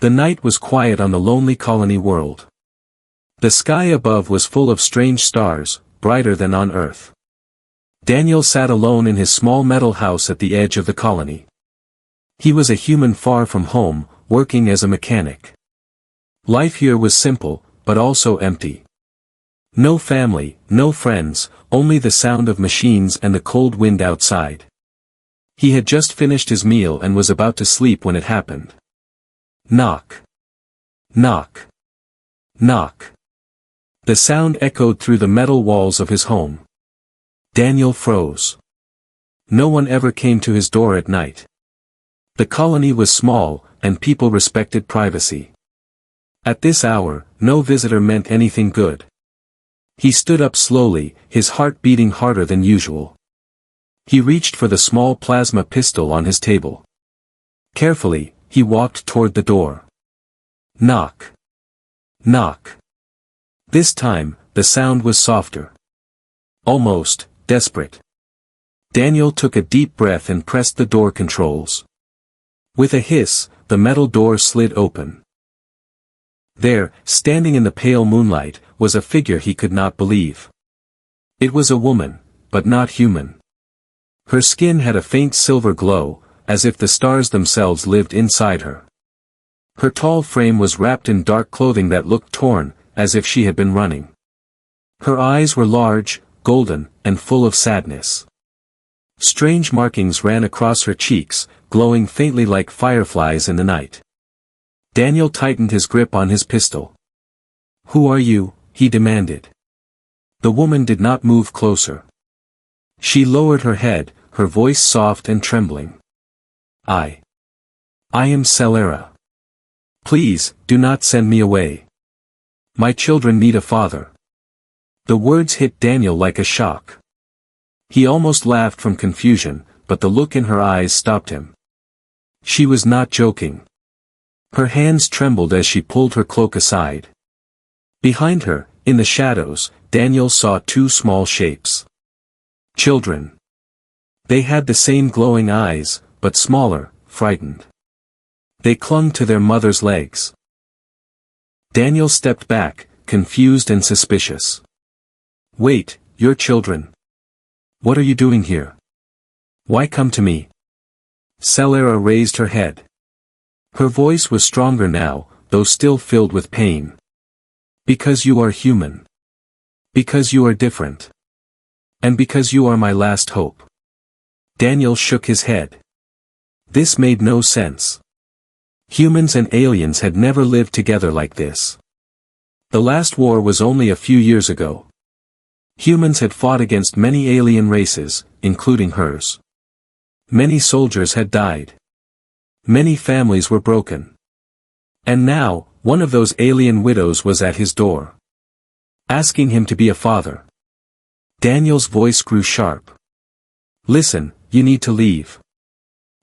The night was quiet on the lonely colony world. The sky above was full of strange stars, brighter than on Earth. Daniel sat alone in his small metal house at the edge of the colony. He was a human far from home, working as a mechanic. Life here was simple, but also empty. No family, no friends, only the sound of machines and the cold wind outside. He had just finished his meal and was about to sleep when it happened. Knock. Knock. Knock. The sound echoed through the metal walls of his home. Daniel froze. No one ever came to his door at night. The colony was small, and people respected privacy. At this hour, no visitor meant anything good. He stood up slowly, his heart beating harder than usual. He reached for the small plasma pistol on his table. Carefully, he walked toward the door. Knock. Knock. This time, the sound was softer. Almost desperate. Daniel took a deep breath and pressed the door controls. With a hiss, the metal door slid open. There, standing in the pale moonlight, was a figure he could not believe. It was a woman, but not human. Her skin had a faint silver glow, as if the stars themselves lived inside her. Her tall frame was wrapped in dark clothing that looked torn, as if she had been running. Her eyes were large, golden, and full of sadness. Strange markings ran across her cheeks, glowing faintly like fireflies in the night. Daniel tightened his grip on his pistol. "Who are you?" he demanded. The woman did not move closer. She lowered her head, her voice soft and trembling. I am Celera. Please, do not send me away. My children need a father." The words hit Daniel like a shock. He almost laughed from confusion, but the look in her eyes stopped him. She was not joking. Her hands trembled as she pulled her cloak aside. Behind her, in the shadows, Daniel saw two small shapes. Children. They had the same glowing eyes, but smaller, frightened. They clung to their mother's legs. Daniel stepped back, confused and suspicious. "Wait, your children. What are you doing here? Why come to me?" Celera raised her head. Her voice was stronger now, though still filled with pain. "Because you are human. Because you are different. And because you are my last hope." Daniel shook his head. This made no sense. Humans and aliens had never lived together like this. The last war was only a few years ago. Humans had fought against many alien races, including hers. Many soldiers had died. Many families were broken. And now, one of those alien widows was at his door, asking him to be a father. Daniel's voice grew sharp. "Listen, you need to leave.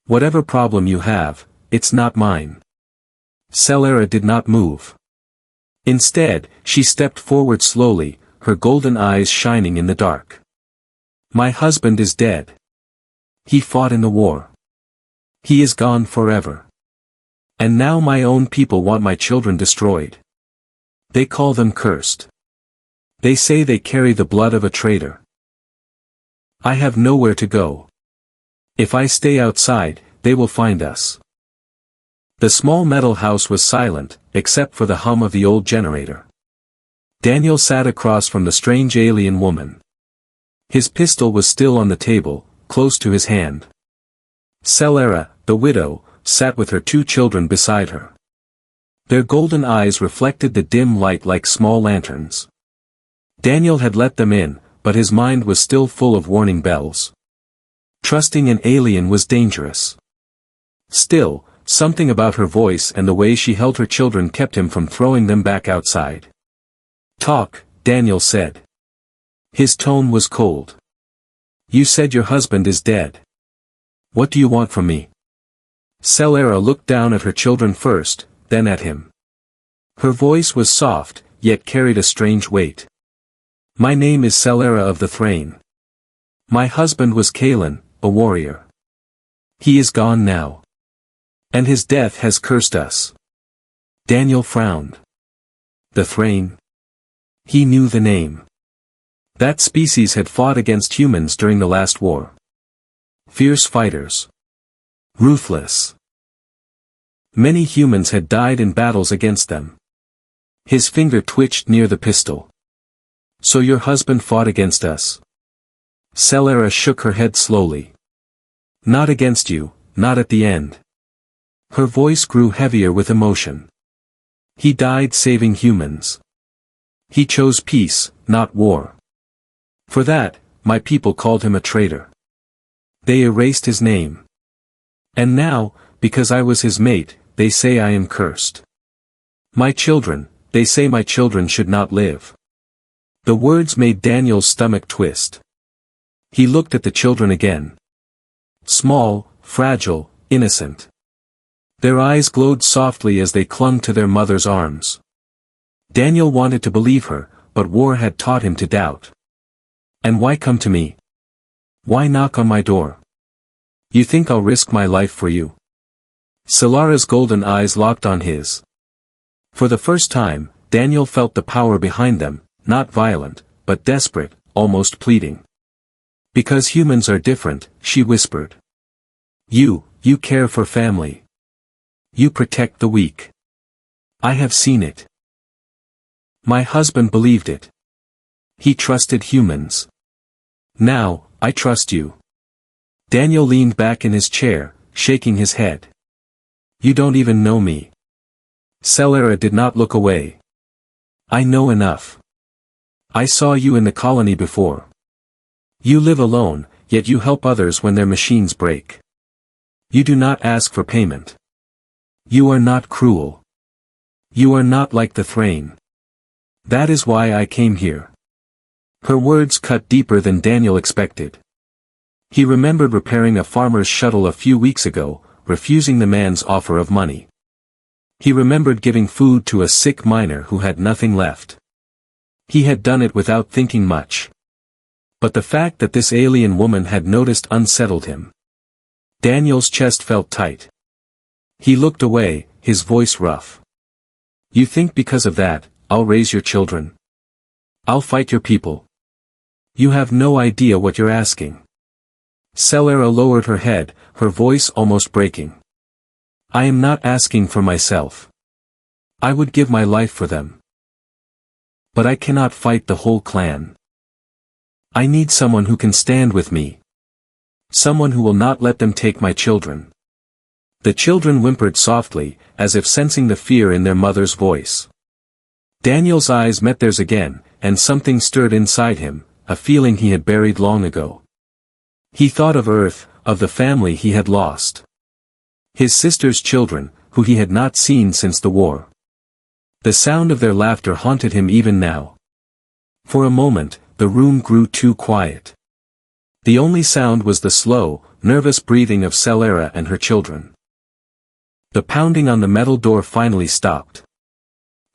Whatever problem you have, it's not mine." Celera did not move. Instead, she stepped forward slowly, her golden eyes shining in the dark. "My husband is dead. He fought in the war. He is gone forever. And now my own people want my children destroyed. They call them cursed. They say they carry the blood of a traitor. I have nowhere to go. If I stay outside, they will find us." The small metal house was silent, except for the hum of the old generator. Daniel sat across from the strange alien woman. His pistol was still on the table, close to his hand. Celera, the widow, sat with her two children beside her. Their golden eyes reflected the dim light like small lanterns. Daniel had let them in, but his mind was still full of warning bells. Trusting an alien was dangerous. Still, something about her voice and the way she held her children kept him from throwing them back outside. "Talk," Daniel said. His tone was cold. "You said your husband is dead. What do you want from me?" Celera looked down at her children first, then at him. Her voice was soft, yet carried a strange weight. "My name is Celera of the Thrain. My husband was Kalen, a warrior. He is gone now. And his death has cursed us. Daniel frowned. The Thrain? He knew the name. That species had fought against humans during the last war. Fierce fighters. Ruthless. Many humans had died in battles against them. His finger twitched near the pistol. So your husband fought against us? Celera shook her head slowly. Not against you, not at the end. Her voice grew heavier with emotion. He died saving humans. He chose peace, not war. For that, my people called him a traitor. They erased his name. And now, because I was his mate, they say I am cursed. My children, they say my children should not live. The words made Daniel's stomach twist. He looked at the children again. Small, fragile, innocent. Their eyes glowed softly as they clung to their mother's arms. Daniel wanted to believe her, but war had taught him to doubt. And why come to me? Why knock on my door? You think I'll risk my life for you? Celera's golden eyes locked on his. For the first time, Daniel felt the power behind them, not violent, but desperate, almost pleading. Because humans are different, she whispered. You care for family. You protect the weak. I have seen it. My husband believed it. He trusted humans. Now, I trust you. Daniel leaned back in his chair, shaking his head. You don't even know me. Celera did not look away. I know enough. I saw you in the colony before. You live alone, yet you help others when their machines break. You do not ask for payment. You are not cruel. You are not like the Thrain. That is why I came here. Her words cut deeper than Daniel expected. He remembered repairing a farmer's shuttle a few weeks ago, refusing the man's offer of money. He remembered giving food to a sick miner who had nothing left. He had done it without thinking much. But the fact that this alien woman had noticed unsettled him. Daniel's chest felt tight. He looked away, his voice rough. You think because of that, I'll raise your children? I'll fight your people? You have no idea what you're asking. Celera lowered her head, her voice almost breaking. I am not asking for myself. I would give my life for them. But I cannot fight the whole clan. I need someone who can stand with me. Someone who will not let them take my children. The children whimpered softly, as if sensing the fear in their mother's voice. Daniel's eyes met theirs again, and something stirred inside him, a feeling he had buried long ago. He thought of Earth, of the family he had lost. His sister's children, who he had not seen since the war. The sound of their laughter haunted him even now. For a moment, the room grew too quiet. The only sound was the slow, nervous breathing of Celera and her children. The pounding on the metal door finally stopped.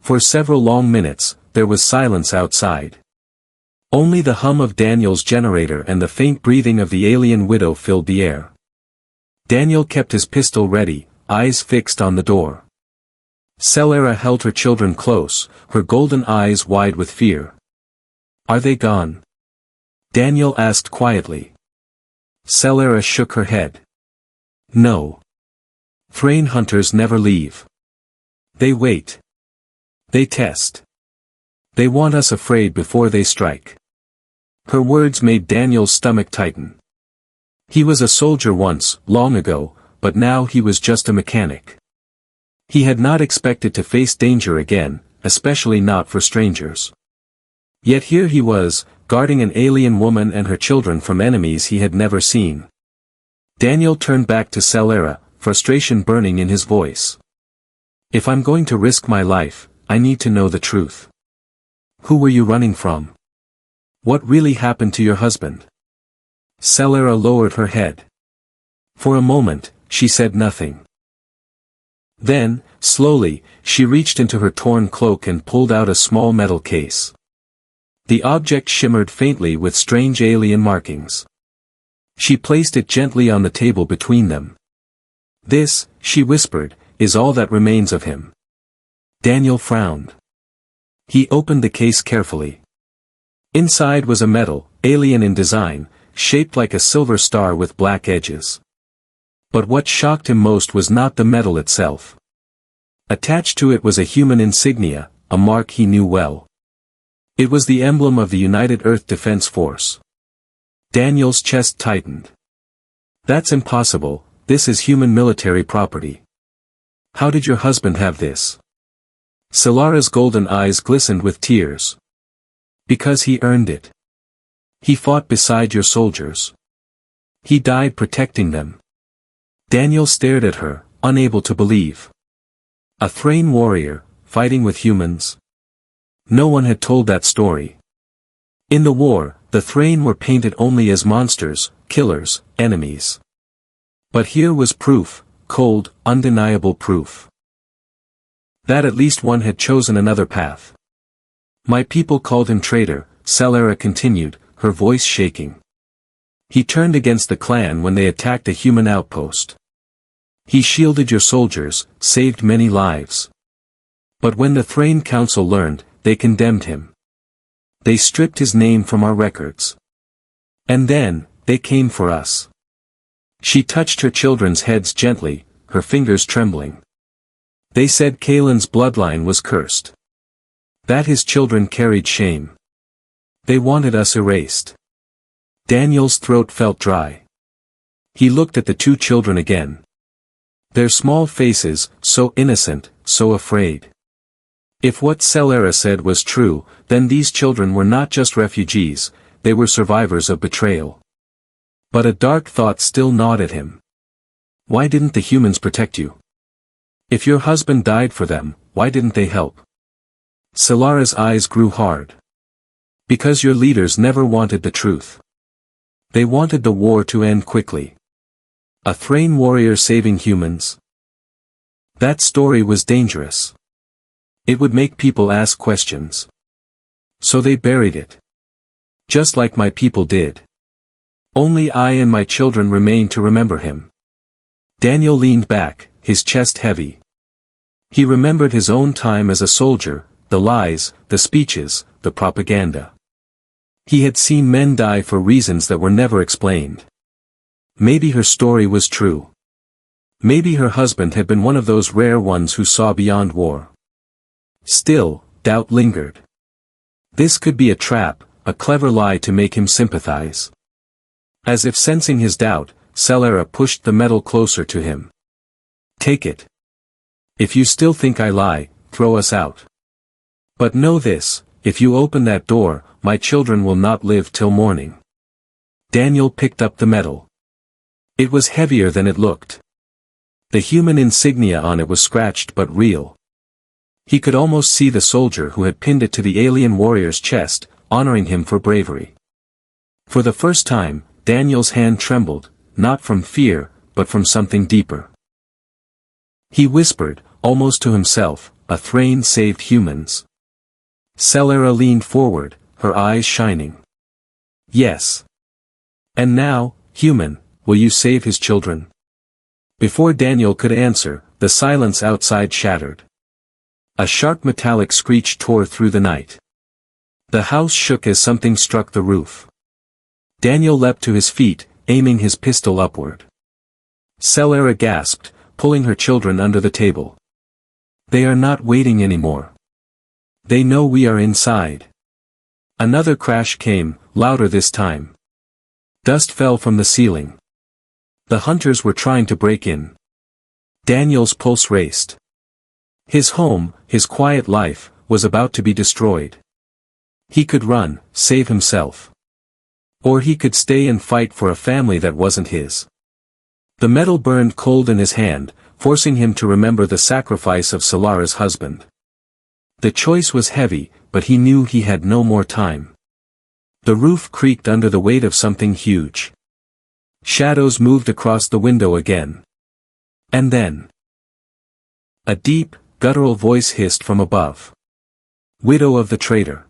For several long minutes, there was silence outside. Only the hum of Daniel's generator and the faint breathing of the alien widow filled the air. Daniel kept his pistol ready, eyes fixed on the door. Celera held her children close, her golden eyes wide with fear. Are they gone? Daniel asked quietly. Celera shook her head. No. Thrain hunters never leave. They wait. They test. They want us afraid before they strike. Her words made Daniel's stomach tighten. He was a soldier once, long ago, but now he was just a mechanic. He had not expected to face danger again, especially not for strangers. Yet here he was, guarding an alien woman and her children from enemies he had never seen. Daniel turned back to Celera, frustration burning in his voice. If I'm going to risk my life, I need to know the truth. Who were you running from? What really happened to your husband? Celera lowered her head. For a moment, she said nothing. Then, slowly, she reached into her torn cloak and pulled out a small metal case. The object shimmered faintly with strange alien markings. She placed it gently on the table between them. This, she whispered, is all that remains of him. Daniel frowned. He opened the case carefully. Inside was a metal, alien in design, shaped like a silver star with black edges. But what shocked him most was not the metal itself. Attached to it was a human insignia, a mark he knew well. It was the emblem of the United Earth Defense Force. Daniel's chest tightened. That's impossible, this is human military property. How did your husband have this? Solara's golden eyes glistened with tears. Because he earned it. He fought beside your soldiers. He died protecting them. Daniel stared at her, unable to believe. A Thrain warrior, fighting with humans? No one had told that story. In the war, the Thrain were painted only as monsters, killers, enemies. But here was proof, cold, undeniable proof. That at least one had chosen another path. My people called him traitor, Solara continued, her voice shaking. He turned against the clan when they attacked a human outpost. He shielded your soldiers, saved many lives. But when the Thrain Council learned, they condemned him. They stripped his name from our records. And then, they came for us. She touched her children's heads gently, her fingers trembling. They said Kaelin's bloodline was cursed. That his children carried shame. They wanted us erased. Daniel's throat felt dry. He looked at the two children again. Their small faces, so innocent, so afraid. If what Solara said was true, then these children were not just refugees, they were survivors of betrayal. But a dark thought still gnawed at him. Why didn't the humans protect you? If your husband died for them, why didn't they help? Solara's eyes grew hard. Because your leaders never wanted the truth. They wanted the war to end quickly. A Thrain warrior saving humans? That story was dangerous. It would make people ask questions. So they buried it. Just like my people did. Only I and my children remain to remember him. Daniel leaned back, his chest heavy. He remembered his own time as a soldier, the lies, the speeches, the propaganda. He had seen men die for reasons that were never explained. Maybe her story was true. Maybe her husband had been one of those rare ones who saw beyond war. Still, doubt lingered. This could be a trap, a clever lie to make him sympathize. As if sensing his doubt, Solara pushed the metal closer to him. Take it. If you still think I lie, throw us out. But know this, if you open that door, my children will not live till morning. Daniel picked up the metal. It was heavier than it looked. The human insignia on it was scratched but real. He could almost see the soldier who had pinned it to the alien warrior's chest, honoring him for bravery. For the first time, Daniel's hand trembled, not from fear, but from something deeper. He whispered, almost to himself, a Thrain saved humans. Solara leaned forward, her eyes shining. Yes. And now, human, will you save his children? Before Daniel could answer, the silence outside shattered. A sharp metallic screech tore through the night. The house shook as something struck the roof. Daniel leapt to his feet, aiming his pistol upward. Solara gasped, pulling her children under the table. They are not waiting anymore. They know we are inside. Another crash came, louder this time. Dust fell from the ceiling. The hunters were trying to break in. Daniel's pulse raced. His home, his quiet life, was about to be destroyed. He could run, save himself. Or he could stay and fight for a family that wasn't his. The metal burned cold in his hand, forcing him to remember the sacrifice of Solara's husband. The choice was heavy, but he knew he had no more time. The roof creaked under the weight of something huge. Shadows moved across the window again. And then, a deep, guttural voice hissed from above. Widow of the traitor.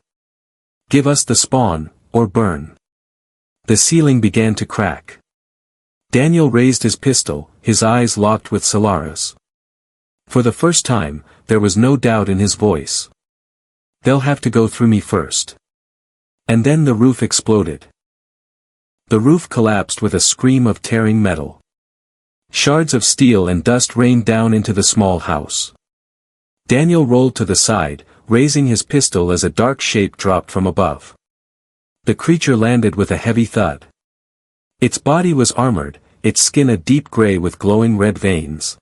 Give us the spawn, or burn. The ceiling began to crack. Daniel raised his pistol, his eyes locked with Solara's. For the first time, there was no doubt in his voice. "They'll have to go through me first." And then the roof exploded. The roof collapsed with a scream of tearing metal. Shards of steel and dust rained down into the small house. Daniel rolled to the side, raising his pistol as a dark shape dropped from above. The creature landed with a heavy thud. Its body was armored, its skin a deep gray with glowing red veins.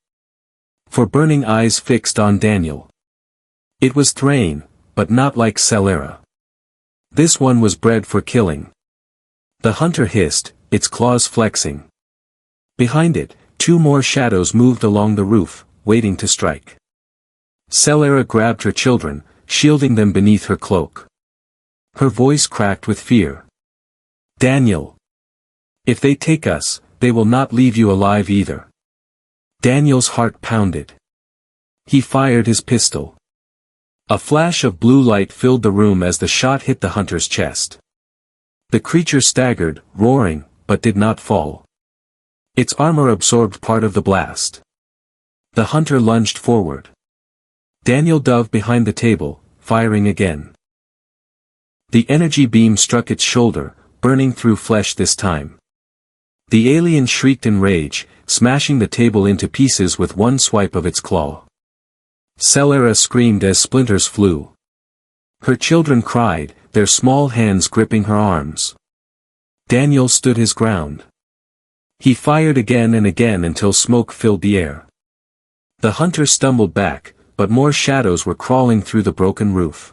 For burning eyes fixed on Daniel. It was Thrain, but not like Celera. This one was bred for killing. The hunter hissed, its claws flexing. Behind it, two more shadows moved along the roof, waiting to strike. Celera grabbed her children, shielding them beneath her cloak. Her voice cracked with fear. "Daniel. If they take us, they will not leave you alive either." Daniel's heart pounded. He fired his pistol. A flash of blue light filled the room as the shot hit the hunter's chest. The creature staggered, roaring, but did not fall. Its armor absorbed part of the blast. The hunter lunged forward. Daniel dove behind the table, firing again. The energy beam struck its shoulder, burning through flesh this time. The alien shrieked in rage, smashing the table into pieces with one swipe of its claw. Celera screamed as splinters flew. Her children cried, their small hands gripping her arms. Daniel stood his ground. He fired again and again until smoke filled the air. The hunter stumbled back, but more shadows were crawling through the broken roof.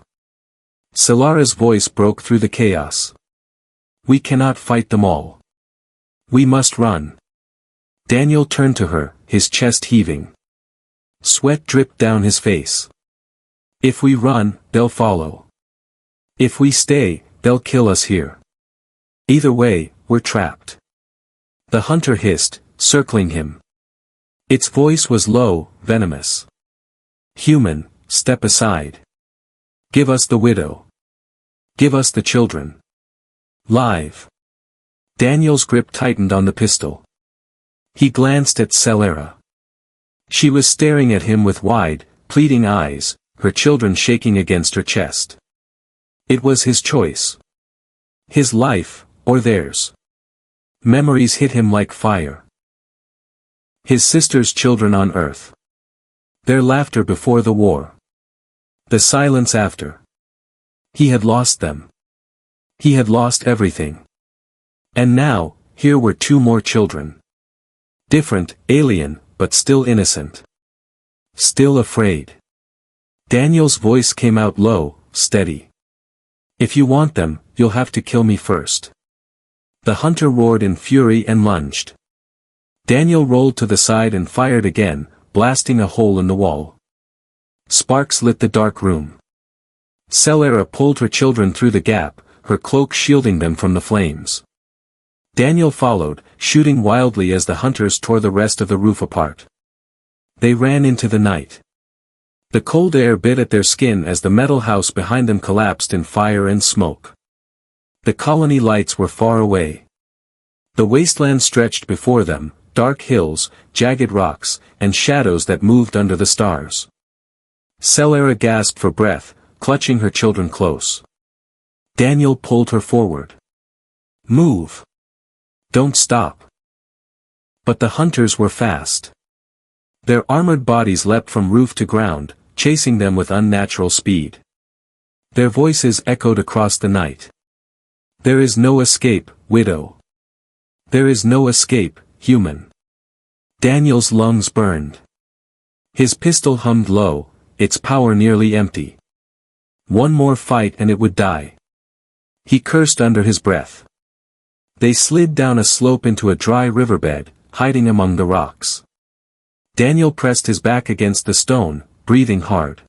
Celera's voice broke through the chaos. "We cannot fight them all. We must run." Daniel turned to her, his chest heaving. Sweat dripped down his face. "If we run, they'll follow. If we stay, they'll kill us here. Either way, we're trapped." The hunter hissed, circling him. Its voice was low, venomous. "Human, step aside. Give us the widow. Give us the children. Live." Daniel's grip tightened on the pistol. He glanced at Celera. She was staring at him with wide, pleading eyes, her children shaking against her chest. It was his choice. His life, or theirs. Memories hit him like fire. His sister's children on Earth. Their laughter before the war. The silence after. He had lost them. He had lost everything. And now, here were two more children. Different, alien, but still innocent. Still afraid. Daniel's voice came out low, steady. "If you want them, you'll have to kill me first." The hunter roared in fury and lunged. Daniel rolled to the side and fired again, blasting a hole in the wall. Sparks lit the dark room. Celera pulled her children through the gap, her cloak shielding them from the flames. Daniel followed, shooting wildly as the hunters tore the rest of the roof apart. They ran into the night. The cold air bit at their skin as the metal house behind them collapsed in fire and smoke. The colony lights were far away. The wasteland stretched before them, dark hills, jagged rocks, and shadows that moved under the stars. Celera gasped for breath, clutching her children close. Daniel pulled her forward. "Move! Don't stop!" But the hunters were fast. Their armored bodies leapt from roof to ground, chasing them with unnatural speed. Their voices echoed across the night. "There is no escape, widow. There is no escape, human." Daniel's lungs burned. His pistol hummed low, its power nearly empty. One more fight and it would die. He cursed under his breath. They slid down a slope into a dry riverbed, hiding among the rocks. Daniel pressed his back against the stone, breathing hard.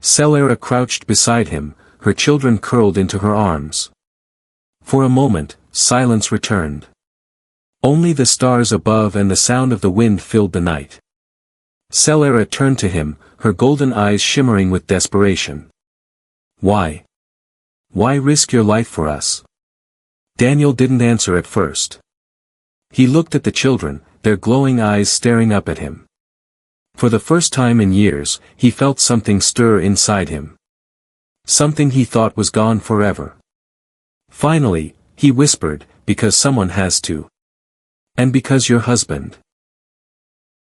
Celera crouched beside him, her children curled into her arms. For a moment, silence returned. Only the stars above and the sound of the wind filled the night. Celera turned to him, her golden eyes shimmering with desperation. "Why? Why risk your life for us?" Daniel didn't answer at first. He looked at the children, their glowing eyes staring up at him. For the first time in years, he felt something stir inside him. Something he thought was gone forever. Finally, he whispered, because someone has to. And because your husband.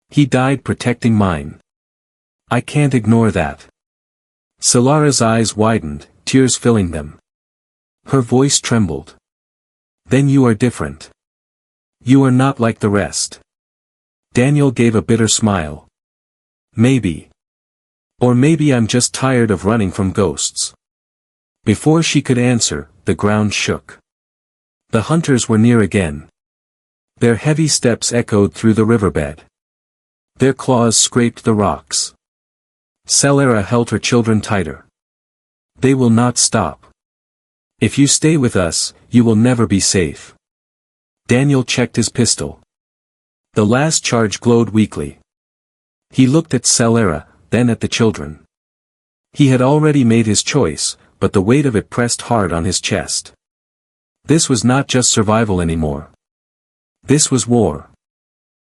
He died protecting mine. I can't ignore that. Solara's eyes widened, tears filling them. Her voice trembled. Then you are different. You are not like the rest. Daniel gave a bitter smile. Maybe. Or maybe I'm just tired of running from ghosts. Before she could answer, the ground shook. The hunters were near again. Their heavy steps echoed through the riverbed. Their claws scraped the rocks. Solara held her children tighter. They will not stop. If you stay with us, you will never be safe. Daniel checked his pistol. The last charge glowed weakly. He looked at Solara, then at the children. He had already made his choice, but the weight of it pressed hard on his chest. This was not just survival anymore. This was war.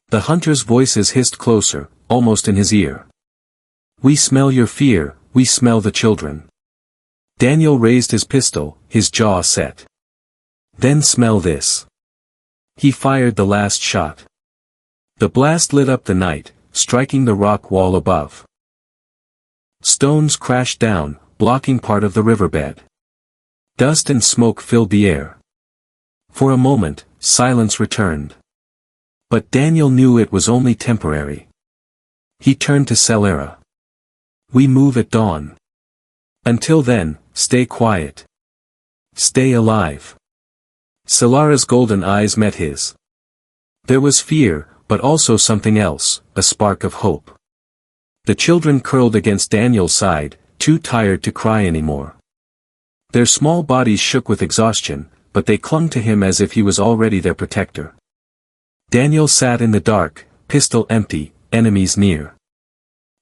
The hunters' voices hissed closer, almost in his ear. We smell your fear, we smell the children. Daniel raised his pistol, his jaw set. Then smell this. He fired the last shot. The blast lit up the night, striking the rock wall above. Stones crashed down, blocking part of the riverbed. Dust and smoke filled the air. For a moment, silence returned. But Daniel knew it was only temporary. He turned to Solara. We move at dawn. Until then, stay quiet. Stay alive. Solara's golden eyes met his. There was fear, but also something else, a spark of hope. The children curled against Daniel's side, too tired to cry anymore. Their small bodies shook with exhaustion, but they clung to him as if he was already their protector. Daniel sat in the dark, pistol empty, enemies near.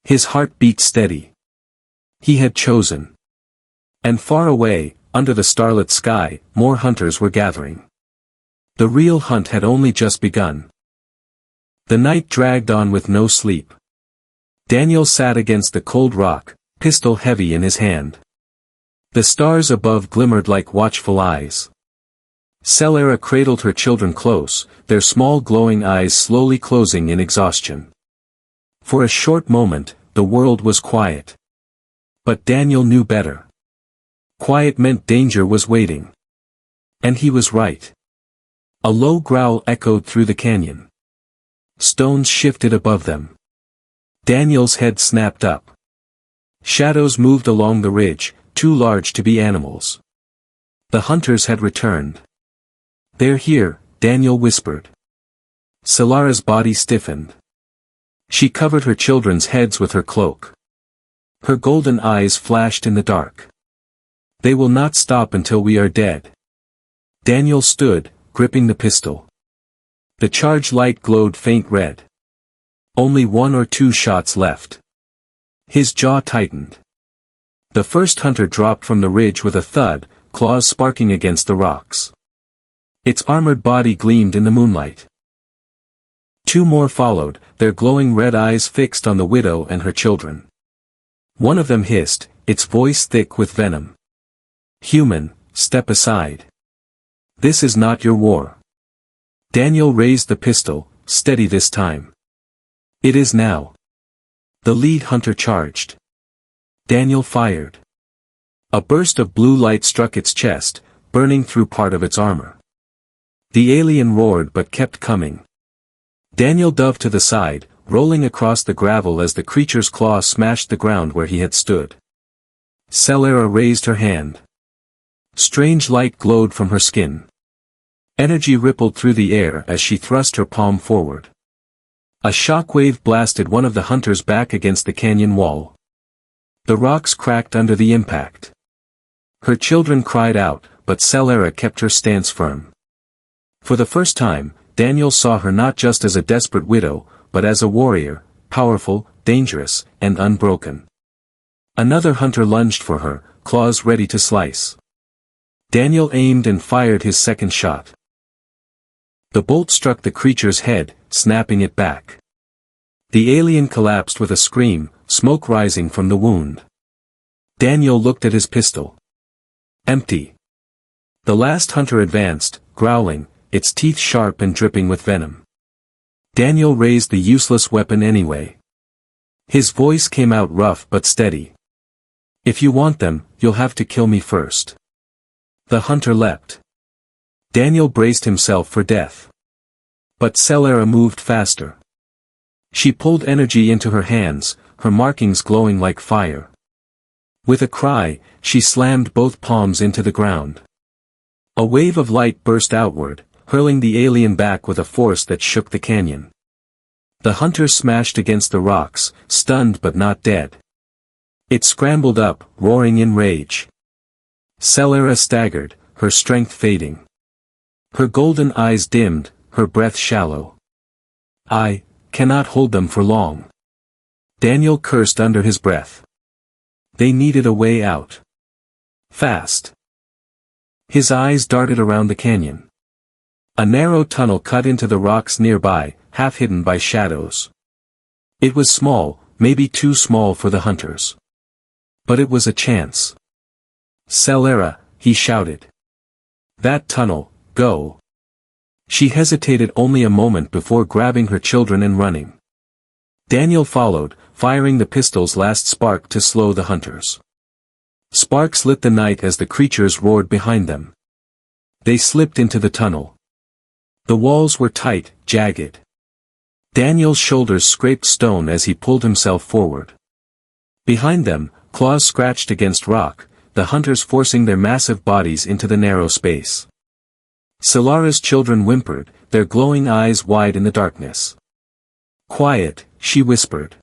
His heart beat steady. He had chosen. And far away, under the starlit sky, more hunters were gathering. The real hunt had only just begun. The night dragged on with no sleep. Daniel sat against the cold rock, pistol heavy in his hand. The stars above glimmered like watchful eyes. Solara cradled her children close, their small glowing eyes slowly closing in exhaustion. For a short moment, the world was quiet. But Daniel knew better. Quiet meant danger was waiting. And he was right. A low growl echoed through the canyon. Stones shifted above them. Daniel's head snapped up. Shadows moved along the ridge, too large to be animals. The hunters had returned. They're here, Daniel whispered. Solara's body stiffened. She covered her children's heads with her cloak. Her golden eyes flashed in the dark. They will not stop until we are dead. Daniel stood, gripping the pistol. The charge light glowed faint red. Only 1 or 2 shots left. His jaw tightened. The first hunter dropped from the ridge with a thud, claws sparking against the rocks. Its armored body gleamed in the moonlight. 2 more followed, their glowing red eyes fixed on the widow and her children. One of them hissed, its voice thick with venom. Human, step aside. This is not your war. Daniel raised the pistol, steady this time. It is now. The lead hunter charged. Daniel fired. A burst of blue light struck its chest, burning through part of its armor. The alien roared but kept coming. Daniel dove to the side, rolling across the gravel as the creature's claw smashed the ground where he had stood. Solara raised her hand. Strange light glowed from her skin. Energy rippled through the air as she thrust her palm forward. A shockwave blasted one of the hunters back against the canyon wall. The rocks cracked under the impact. Her children cried out, but Solara kept her stance firm. For the first time, Daniel saw her not just as a desperate widow, but as a warrior, powerful, dangerous, and unbroken. Another hunter lunged for her, claws ready to slice. Daniel aimed and fired his second shot. The bolt struck the creature's head, snapping it back. The alien collapsed with a scream, smoke rising from the wound. Daniel looked at his pistol. Empty. The last hunter advanced, growling, its teeth sharp and dripping with venom. Daniel raised the useless weapon anyway. His voice came out rough but steady. If you want them, you'll have to kill me first. The hunter leapt. Daniel braced himself for death. But Celera moved faster. She pulled energy into her hands, her markings glowing like fire. With a cry, she slammed both palms into the ground. A wave of light burst outward, hurling the alien back with a force that shook the canyon. The hunter smashed against the rocks, stunned but not dead. It scrambled up, roaring in rage. Celera staggered, her strength fading. Her golden eyes dimmed, her breath shallow. I cannot hold them for long. Daniel cursed under his breath. They needed a way out. Fast. His eyes darted around the canyon. A narrow tunnel cut into the rocks nearby, half hidden by shadows. It was small, maybe too small for the hunters. But it was a chance. Celera, he shouted. That tunnel, go. She hesitated only a moment before grabbing her children and running. Daniel followed, firing the pistol's last spark to slow the hunters. Sparks lit the night as the creatures roared behind them. They slipped into the tunnel. The walls were tight, jagged. Daniel's shoulders scraped stone as he pulled himself forward. Behind them, claws scratched against rock, the hunters forcing their massive bodies into the narrow space. Celera's children whimpered, their glowing eyes wide in the darkness. Quiet, she whispered.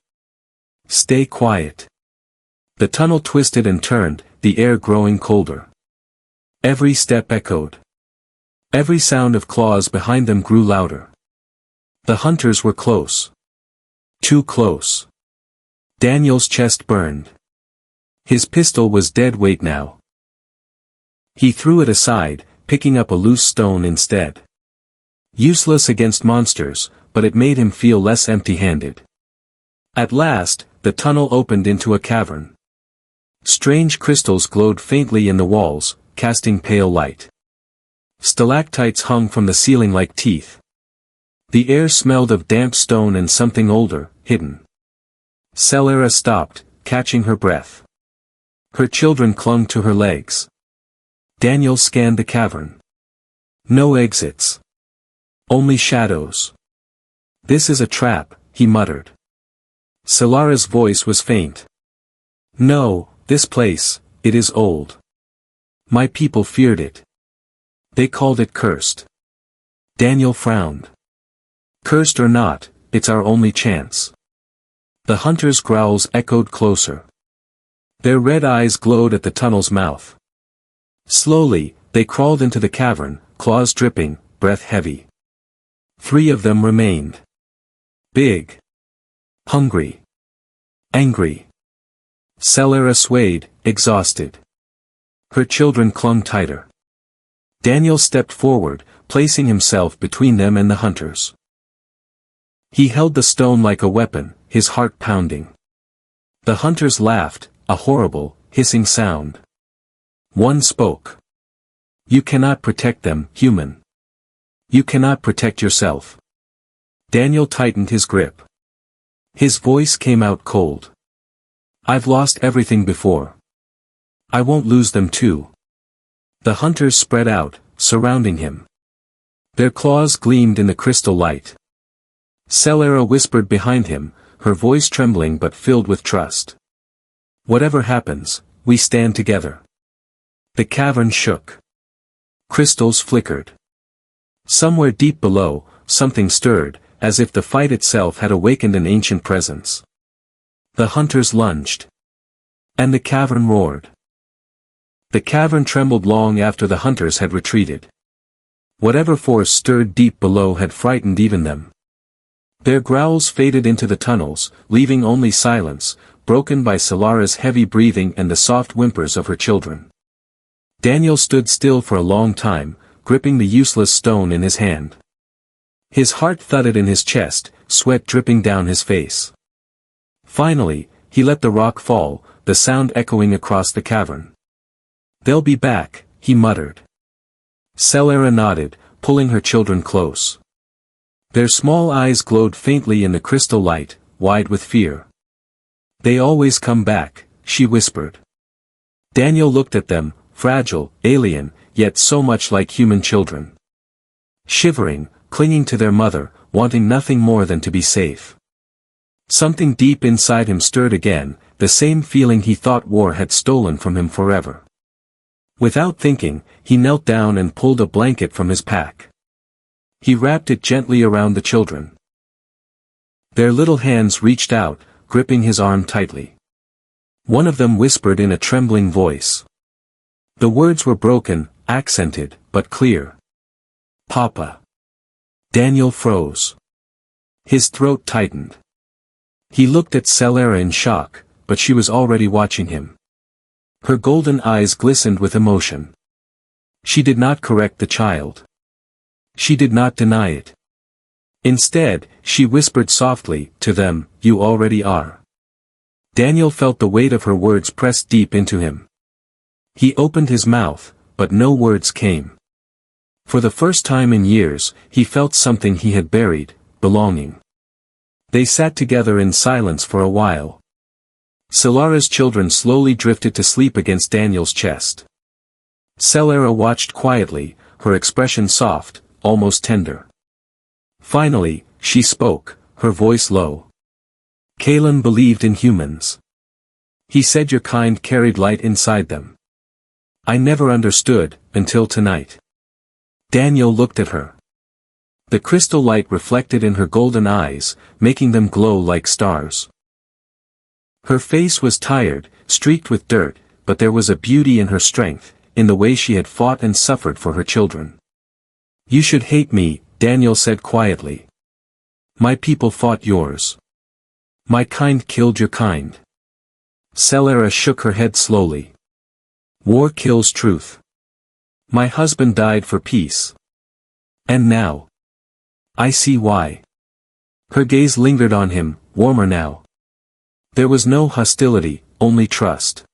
Stay quiet. The tunnel twisted and turned, the air growing colder. Every step echoed. Every sound of claws behind them grew louder. The hunters were close. Too close. Daniel's chest burned. His pistol was dead weight now. He threw it aside, picking up a loose stone instead. Useless against monsters, but it made him feel less empty-handed. At last, the tunnel opened into a cavern. Strange crystals glowed faintly in the walls, casting pale light. Stalactites hung from the ceiling like teeth. The air smelled of damp stone and something older, hidden. Celera stopped, catching her breath. Her children clung to her legs. Daniel scanned the cavern. No exits. Only shadows. This is a trap, he muttered. Celera's voice was faint. No, this place, it is old. My people feared it. They called it cursed. Daniel frowned. Cursed or not, it's our only chance. The hunters' growls echoed closer. Their red eyes glowed at the tunnel's mouth. Slowly, they crawled into the cavern, claws dripping, breath heavy. 3 of them remained. Big. Hungry. Angry. Celera swayed, exhausted. Her children clung tighter. Daniel stepped forward, placing himself between them and the hunters. He held the stone like a weapon, his heart pounding. The hunters laughed, a horrible, hissing sound. One spoke. You cannot protect them, human. You cannot protect yourself. Daniel tightened his grip. His voice came out cold. I've lost everything before. I won't lose them too. The hunters spread out, surrounding him. Their claws gleamed in the crystal light. Celera whispered behind him, her voice trembling but filled with trust. Whatever happens, we stand together. The cavern shook. Crystals flickered. Somewhere deep below, something stirred, as if the fight itself had awakened an ancient presence. The hunters lunged. And the cavern roared. The cavern trembled long after the hunters had retreated. Whatever force stirred deep below had frightened even them. Their growls faded into the tunnels, leaving only silence, broken by Celera's heavy breathing and the soft whimpers of her children. Daniel stood still for a long time, gripping the useless stone in his hand. His heart thudded in his chest, sweat dripping down his face. Finally, he let the rock fall, the sound echoing across the cavern. "They'll be back," he muttered. Celera nodded, pulling her children close. Their small eyes glowed faintly in the crystal light, wide with fear. "They always come back," she whispered. Daniel looked at them, fragile, alien, yet so much like human children. Shivering, clinging to their mother, wanting nothing more than to be safe. Something deep inside him stirred again, the same feeling he thought war had stolen from him forever. Without thinking, he knelt down and pulled a blanket from his pack. He wrapped it gently around the children. Their little hands reached out, gripping his arm tightly. One of them whispered in a trembling voice. The words were broken, accented, but clear. "Papa." Daniel froze. His throat tightened. He looked at Celera in shock, but she was already watching him. Her golden eyes glistened with emotion. She did not correct the child. She did not deny it. Instead, she whispered softly to them, "You already are." Daniel felt the weight of her words press deep into him. He opened his mouth, but no words came. For the first time in years, he felt something he had buried, belonging. They sat together in silence for a while. Celera's children slowly drifted to sleep against Daniel's chest. Celera watched quietly, her expression soft, almost tender. Finally, she spoke, her voice low. "Kalen believed in humans. He said your kind carried light inside them. I never understood, until tonight." Daniel looked at her. The crystal light reflected in her golden eyes, making them glow like stars. Her face was tired, streaked with dirt, but there was a beauty in her strength, in the way she had fought and suffered for her children. "You should hate me," Daniel said quietly. "My people fought yours. My kind killed your kind." Celera shook her head slowly. "War kills truth. My husband died for peace. And now I see why." Her gaze lingered on him, warmer now. There was no hostility, only trust.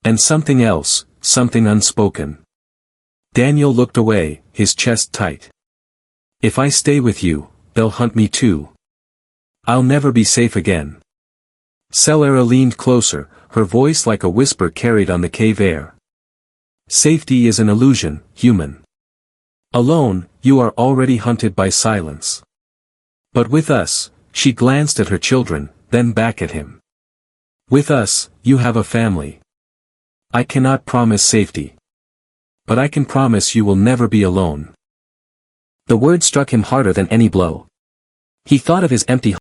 And something else, something unspoken. Daniel looked away, his chest tight. "If I stay with you, they'll hunt me too. I'll never be safe again." Celera leaned closer, her voice like a whisper carried on the cave air. "Safety is an illusion, human. Alone, you are already hunted by silence. But with us," she glanced at her children, then back at him. "With us, you have a family. I cannot promise safety. But I can promise you will never be alone." The word struck him harder than any blow. He thought of his empty